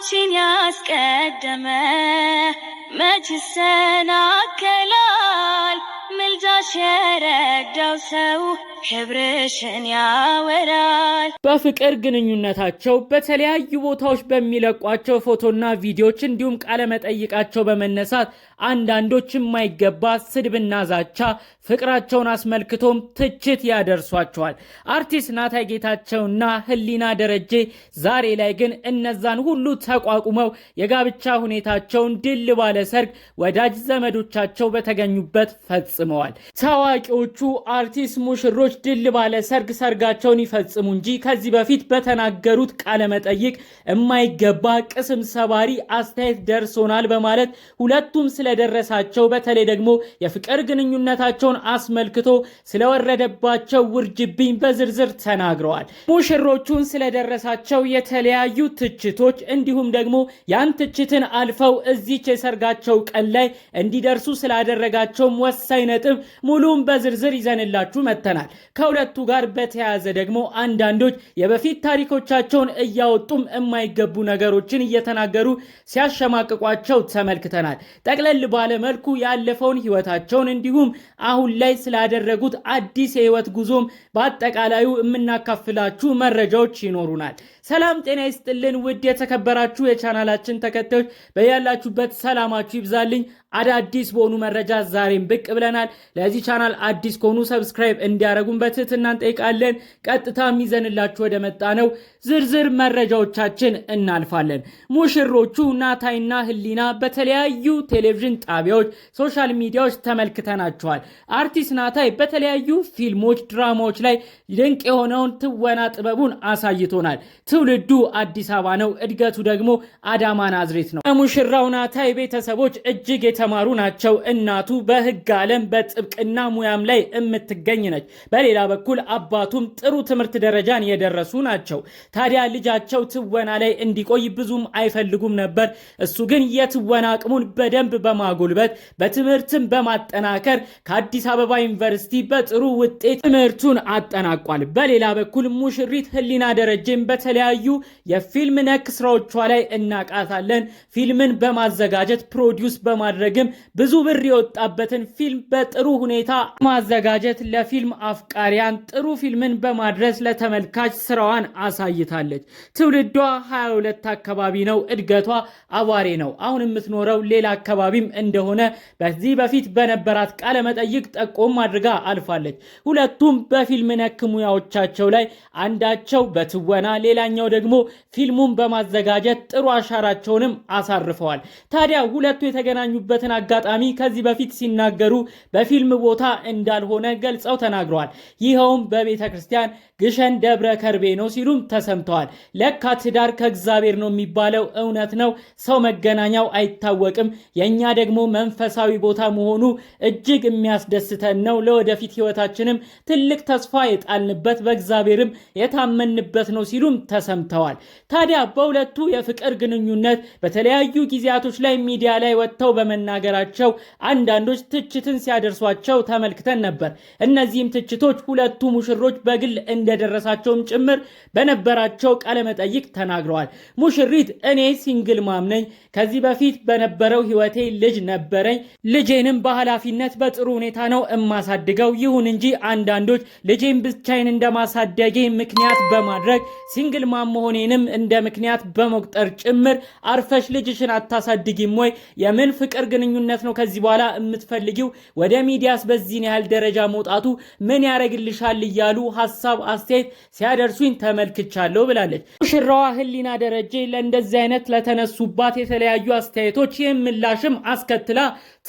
አንቺን ያስቀደመ መች ይሰናከላል? ምልጃሽ የረዳው ሰው ክብርሽን ያወራል። በፍቅር ግንኙነታቸው በተለያዩ ቦታዎች በሚለቋቸው ፎቶና ቪዲዮዎች እንዲሁም ቃለ መጠይቃቸው በመነሳት አንዳንዶች የማይገባ ስድብና ዛቻ ፍቅራቸውን አስመልክቶም ትችት ያደርሷቸዋል። አርቲስት ናታይ ጌታቸውና ህሊና ደረጀ ዛሬ ላይ ግን እነዛን ሁሉ ተቋቁመው የጋብቻ ሁኔታቸውን ድል ባለ ሰርግ ወዳጅ ዘመዶቻቸው በተገኙበት ፈጽመዋል። ታዋቂዎቹ አርቲስት ሙሽሮች ድል ባለ ሰርጋቸውን ይፈጽሙ እንጂ ከዚህ በፊት በተናገሩት ቃለ መጠይቅ የማይገባ ቅስም ሰባሪ አስተያየት ደርሶናል በማለት ሁለቱም ስለደረሳቸው በተለይ ደግሞ የፍቅር ግንኙነታቸውን አስመልክቶ ስለወረደባቸው ውርጅብኝ በዝርዝር ተናግረዋል። ሙሽሮቹን ስለደረሳቸው የተለያዩ ትችቶች እንዲሁም ደግሞ ያን ትችትን አልፈው እዚች የሰርጋቸው ቀን ላይ እንዲደርሱ ስላደረጋቸውም ወሳኝ ነጥብ ሙሉም በዝርዝር ይዘንላችሁ መተናል። ከሁለቱ ጋር በተያያዘ ደግሞ አንዳንዶች የበፊት ታሪኮቻቸውን እያወጡም የማይገቡ ነገሮችን እየተናገሩ ሲያሸማቅቋቸው ተመልክተናል። ጠቅለል ባለ መልኩ ያለፈውን ህይወታቸውን እንዲሁም አሁን ላይ ስላደረጉት አዲስ የህይወት ጉዞም በአጠቃላዩ የምናካፍላችሁ መረጃዎች ይኖሩናል። ሰላም ጤና ይስጥልን ውድ የተከበራችሁ የቻናላችን ተከታዮች በያላችሁበት ሰላማችሁ ይብዛልኝ። አዳዲስ በሆኑ መረጃ ዛሬም ብቅ ብለናል። ለዚህ ቻናል አዲስ ከሆኑ ሰብስክራይብ እንዲያደርጉን በትህትና እንጠይቃለን። ቀጥታ ይዘንላችሁ ወደ መጣ ነው ዝርዝር መረጃዎቻችን እናልፋለን። ሙሽሮቹ ናታይና ህሊና በተለያዩ ቴሌቪዥን ጣቢያዎች፣ ሶሻል ሚዲያዎች ተመልክተናቸዋል። አርቲስት ናታይ በተለያዩ ፊልሞች፣ ድራማዎች ላይ ድንቅ የሆነውን ትወና ጥበቡን አሳይቶናል። ትውልዱ አዲስ አበባ ነው፣ እድገቱ ደግሞ አዳማ ናዝሬት ነው። ሙሽራው ናታይ ቤተሰቦች እጅግ የተማሩ ናቸው። እናቱ በህግ ዓለም በጥብቅና ሙያም ላይ የምትገኝ ነች። በሌላ በኩል አባቱም ጥሩ ትምህርት ደረጃን የደረሱ ናቸው። ታዲያ ልጃቸው ትወና ላይ እንዲቆይ ብዙም አይፈልጉም ነበር። እሱ ግን የትወና አቅሙን በደንብ በማጎልበት በትምህርትም በማጠናከር ከአዲስ አበባ ዩኒቨርሲቲ በጥሩ ውጤት ትምህርቱን አጠናቋል። በሌላ በኩል ሙሽሪት ህሊና ደረጀም በተለያዩ የፊልም ነክ ስራዎቿ ላይ እናቃታለን። ፊልምን በማዘጋጀት ፕሮዲውስ በማድረግም ብዙ ብር የወጣበትን ፊልም በጥሩ ሁኔታ ማዘጋጀት ለፊልም አፍቃሪያን ጥሩ ፊልምን በማድረስ ለተመልካች ስራዋን አሳይታለች። ትውልዷ 22 አካባቢ ነው። እድገቷ አዋሬ ነው። አሁን የምትኖረው ሌላ አካባቢም እንደሆነ በዚህ በፊት በነበራት ቃለ መጠይቅ ጠቆም አድርጋ አልፋለች። ሁለቱም በፊልም ነክ ሙያዎቻቸው ላይ አንዳቸው በትወና ሌላኛው ደግሞ ፊልሙን በማዘጋጀት ጥሩ አሻራቸውንም አሳርፈዋል። ታዲያ ሁለቱ የተገናኙበትን አጋጣሚ ከዚህ በፊት ሲናገሩ በፊልም ቦታ እንዳልሆነ ገልጸው ተናግረዋል። ይኸውም በቤተ ክርስቲያን ግሸን ደብረ ከርቤ ነው ሲሉም ተሰምተዋል። ለካ ትዳር ከእግዚአብሔር ነው የሚባለው እውነት ነው። ሰው መገናኛው አይታወቅም። የኛ ደግሞ መንፈሳዊ ቦታ መሆኑ እጅግ የሚያስደስተን ነው። ለወደፊት ህይወታችንም ትልቅ ተስፋ የጣልንበት በእግዚአብሔርም የታመንበት ነው ሲሉም ተሰምተዋል። ታዲያ በሁለቱ የፍቅር ግንኙነት በተለያዩ ጊዜያቶች ላይ ሚዲያ ላይ ወጥተው በመናገራቸው አንዳንዶች ትችትን ሲያደርሷቸው ተመልክተን ነበር። እነዚህም ትችቶች ሁለቱ ሙሽሮች በግል እንደደረሳቸውም ጭምር በነበራቸው ቃለ መጠይቅ ተናግረዋል። ሙሽሪት እኔ ሲንግል ማም ነኝ። ከዚህ በፊት በነበረው ህይወቴ ልጅ ነበረኝ። ልጄንም በኃላፊነት በጥሩ ሁኔታ ነው እማሳድገው። ይሁን እንጂ አንዳንዶች ልጄን ብቻዬን እንደማሳደጌ ምክንያት በማድረግ ሲንግል ማም መሆኔንም እንደ ምክንያት በመቁጠር ጭምር አርፈሽ ልጅሽን አታሳድጊም ወይ? የምን ፍቅር ግንኙነት ነው ከዚህ በኋላ የምትፈልጊው? ወደ ሚዲያስ በዚህን ያህል ደረጃ መውጣቱ ምን ያደርግልሻል? እያሉ ሀሳብ አስተያየት ሲያደርሱኝ ተመልክቻለሁ ብላለች። ሙሽራዋ ህሊና ደረጀ ለእንደዚህ አይነት ለተነሱባት የተለያዩ አስተያየቶች ይህም ምላሽም አስከትላ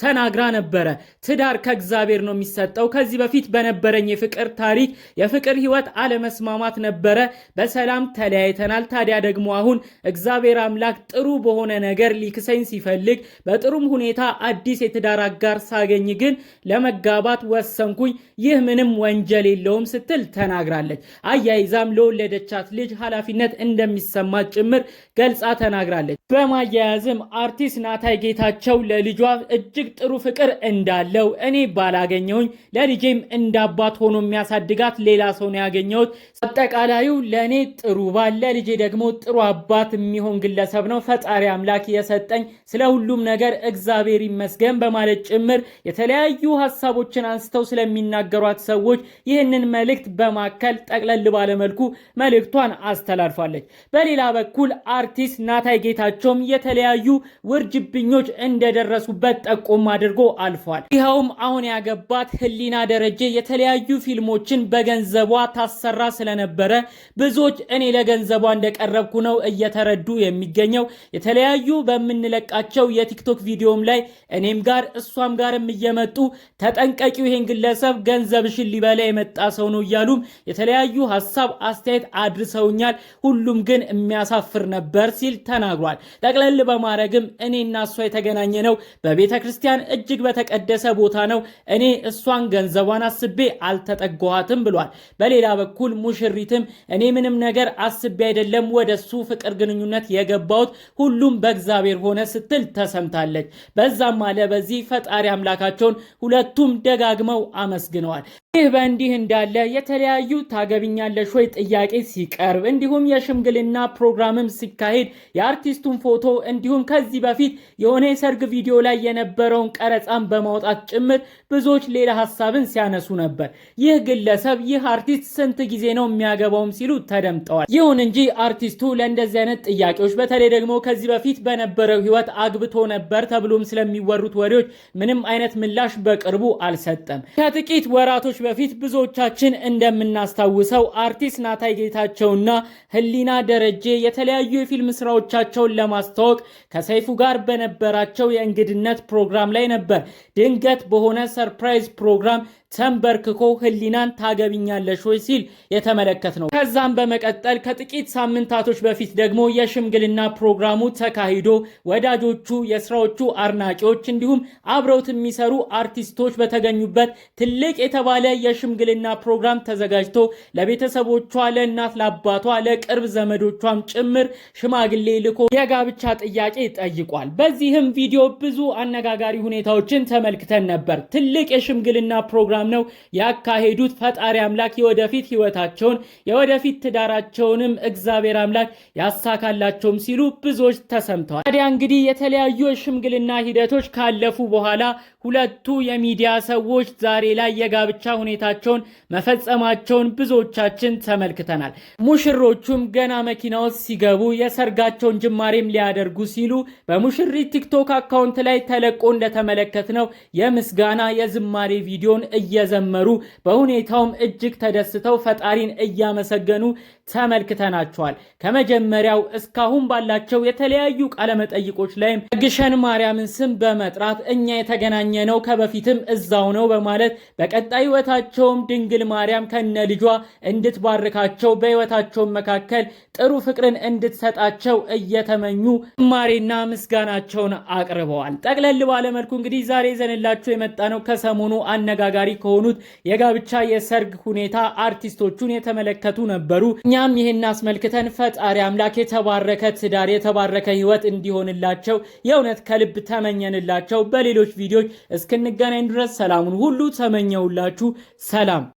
ተናግራ ነበረ። ትዳር ከእግዚአብሔር ነው የሚሰጠው። ከዚህ በፊት በነበረኝ የፍቅር ታሪክ የፍቅር ህይወት አለመስማማት ነበረ። በሰላም ተለያይተናል። ታዲያ ደግሞ አሁን እግዚአብሔር አምላክ ጥሩ በሆነ ነገር ሊክሰኝ ሲፈልግ በጥሩም ሁኔታ አዲስ የትዳር አጋር ሳገኝ ግን ለመጋባት ወሰንኩኝ። ይህ ምንም ወንጀል የለውም ስትል ተናግራለች። አያይዛም ለወለደቻት ልጅ ኃላፊነት እንደሚሰማት ጭምር ገልጻ ተናግራለች። በማያያዝም አርቲስት ናታይ ጌታቸው ለልጇ እጅግ ጥሩ ፍቅር እንዳለው እኔ ባላገኘውኝ ለልጄም እንዳባት ሆኖ የሚያሳድጋት ሌላ ሰው ነው ያገኘሁት። አጠቃላዩ ለኔ ጥሩ ባል ለልጄ ደግሞ ጥሩ አባት የሚሆን ግለሰብ ነው ፈጣሪ አምላክ የሰጠኝ፣ ስለ ሁሉም ነገር እግዚአብሔር ይመስገን በማለት ጭምር የተለያዩ ሐሳቦችን አንስተው ስለሚናገሯት ሰዎች ይህንን መልእክት በማከል ጠቅለል ባለ መልኩ መልእክቷን አስተላልፋለች። በሌላ በኩል አርቲስት ናታይ ጌታቸውም የተለያዩ ውርጅብኞች እንደደረሱበት ጠቆም አድርጎ አልፏል። ይኸውም አሁን ያገባት ህሊና ደረጀ የተለያዩ ፊልሞችን በገንዘቧ ታሰራ ስለነበረ ብዙዎች እኔ ለገንዘቧ እንደቀረብኩ ነው እየተረዱ የሚገኘው። የተለያዩ በምንለቃቸው የቲክቶክ ቪዲዮም ላይ እኔም ጋር እሷም ጋርም እየመጡ ተጠንቀቂው ይሄን ግለሰብ ገንዘብሽን ሊበላ የመጣ ሰው ነው እያሉም የተለያዩ ሐሳብ አስተያየት አድርሰውኛል። ሁሉም ግን የሚያሳፍር ነበር ሲል ተናግሯል። ጠቅለል በማድረግም እኔና እሷ የተገናኘ ነው በቤተ ክርስቲያን እጅግ በተቀደሰ ቦታ ነው። እኔ እሷን ገንዘቧን አስቤ አልተጠጓትም ብሏል። በሌላ በኩል ሙሽሪትም እኔ ምንም ነገር አስቤ አይደለም ወደሱ ፍቅር ግንኙነት የገባሁት ሁሉም በእግዚአብሔር ሆነ ስትል ተሰምታለች። በዛም አለ በዚህ ፈጣሪ አምላካቸውን ሁለቱም ደጋግመው አመስግነዋል። ይህ በእንዲህ እንዳለ የተለያዩ ታገቢኛለሽ ወይ ጥያቄ ሲቀርብ እንዲሁም የሽምግልና ፕሮግራምም ሲካሄድ የአርቲስቱን ፎቶ እንዲሁም ከዚህ በፊት የሆነ የሰርግ ቪዲዮ ላይ የነበረውን ቀረጻን በማውጣት ጭምር ብዙዎች ሌላ ሐሳብን ሲያነሱ ነበር። ይህ ግለሰብ ይህ አርቲስት ስንት ጊዜ ነው የሚያገባውም ሲሉ ተደምጠዋል። ይሁን እንጂ አርቲስቱ ለእንደዚህ አይነት ጥያቄዎች በተለይ ደግሞ ከዚህ በፊት በነበረው ሕይወት አግብቶ ነበር ተብሎም ስለሚወሩት ወሬዎች ምንም አይነት ምላሽ በቅርቡ አልሰጠም። ከጥቂት ወራቶች በፊት ብዙዎቻችን እንደምናስታውሰው አርቲስት ናታይ ጌታቸውና ህሊና ደረጀ የተለያዩ የፊልም ስራዎቻቸውን ለማስተዋወቅ ከሰይፉ ጋር በነበራቸው የእንግድነት ፕሮግራም ላይ ነበር ድንገት በሆነ ሰርፕራይዝ ፕሮግራም ተንበርክኮ ህሊናን ታገቢኛለሽ ወይ ሲል የተመለከት ነው። ከዛም በመቀጠል ከጥቂት ሳምንታቶች በፊት ደግሞ የሽምግልና ፕሮግራሙ ተካሂዶ ወዳጆቹ፣ የስራዎቹ አድናቂዎች እንዲሁም አብረውት የሚሰሩ አርቲስቶች በተገኙበት ትልቅ የተባለ የሽምግልና ፕሮግራም ተዘጋጅቶ ለቤተሰቦቿ፣ ለእናት ለአባቷ፣ ለቅርብ ዘመዶቿም ጭምር ሽማግሌ ልኮ የጋብቻ ጥያቄ ጠይቋል። በዚህም ቪዲዮ ብዙ አነጋጋሪ ሁኔታዎችን ተመልክተን ነበር። ትልቅ የሽምግልና ፕሮግራም ነው ያካሄዱት። ፈጣሪ አምላክ የወደፊት ህይወታቸውን የወደፊት ትዳራቸውንም እግዚአብሔር አምላክ ያሳካላቸውም ሲሉ ብዙዎች ተሰምተዋል። ታዲያ እንግዲህ የተለያዩ የሽምግልና ሂደቶች ካለፉ በኋላ ሁለቱ የሚዲያ ሰዎች ዛሬ ላይ የጋብቻ ሁኔታቸውን መፈጸማቸውን ብዙዎቻችን ተመልክተናል። ሙሽሮቹም ገና መኪና ውስጥ ሲገቡ የሰርጋቸውን ጅማሬም ሊያደርጉ ሲሉ በሙሽሪት ቲክቶክ አካውንት ላይ ተለቆ እንደተመለከትነው የምስጋና የዝማሬ ቪዲዮን እየዘመሩ በሁኔታውም እጅግ ተደስተው ፈጣሪን እያመሰገኑ ተመልክተናቸዋል። ከመጀመሪያው እስካሁን ባላቸው የተለያዩ ቃለመጠይቆች ላይም ግሸን ማርያምን ስም በመጥራት እኛ የተገናኘ ነው ከበፊትም እዛው ነው በማለት በቀጣይ ህይወታቸውም ድንግል ማርያም ከነ ልጇ እንድትባርካቸው በህይወታቸው መካከል ጥሩ ፍቅርን እንድትሰጣቸው እየተመኙ ዝማሬና ምስጋናቸውን አቅርበዋል። ጠቅለል ባለ መልኩ እንግዲህ ዛሬ ዘንላችሁ የመጣ ነው ከሰሞኑ አነጋጋሪ ከሆኑት የጋብቻ የሰርግ ሁኔታ አርቲስቶቹን የተመለከቱ ነበሩ። እኛም ይህን አስመልክተን ፈጣሪ አምላክ የተባረከ ትዳር የተባረከ ህይወት እንዲሆንላቸው የእውነት ከልብ ተመኘንላቸው። በሌሎች ቪዲዮዎች እስክንገናኝ ድረስ ሰላሙን ሁሉ ተመኘውላችሁ። ሰላም።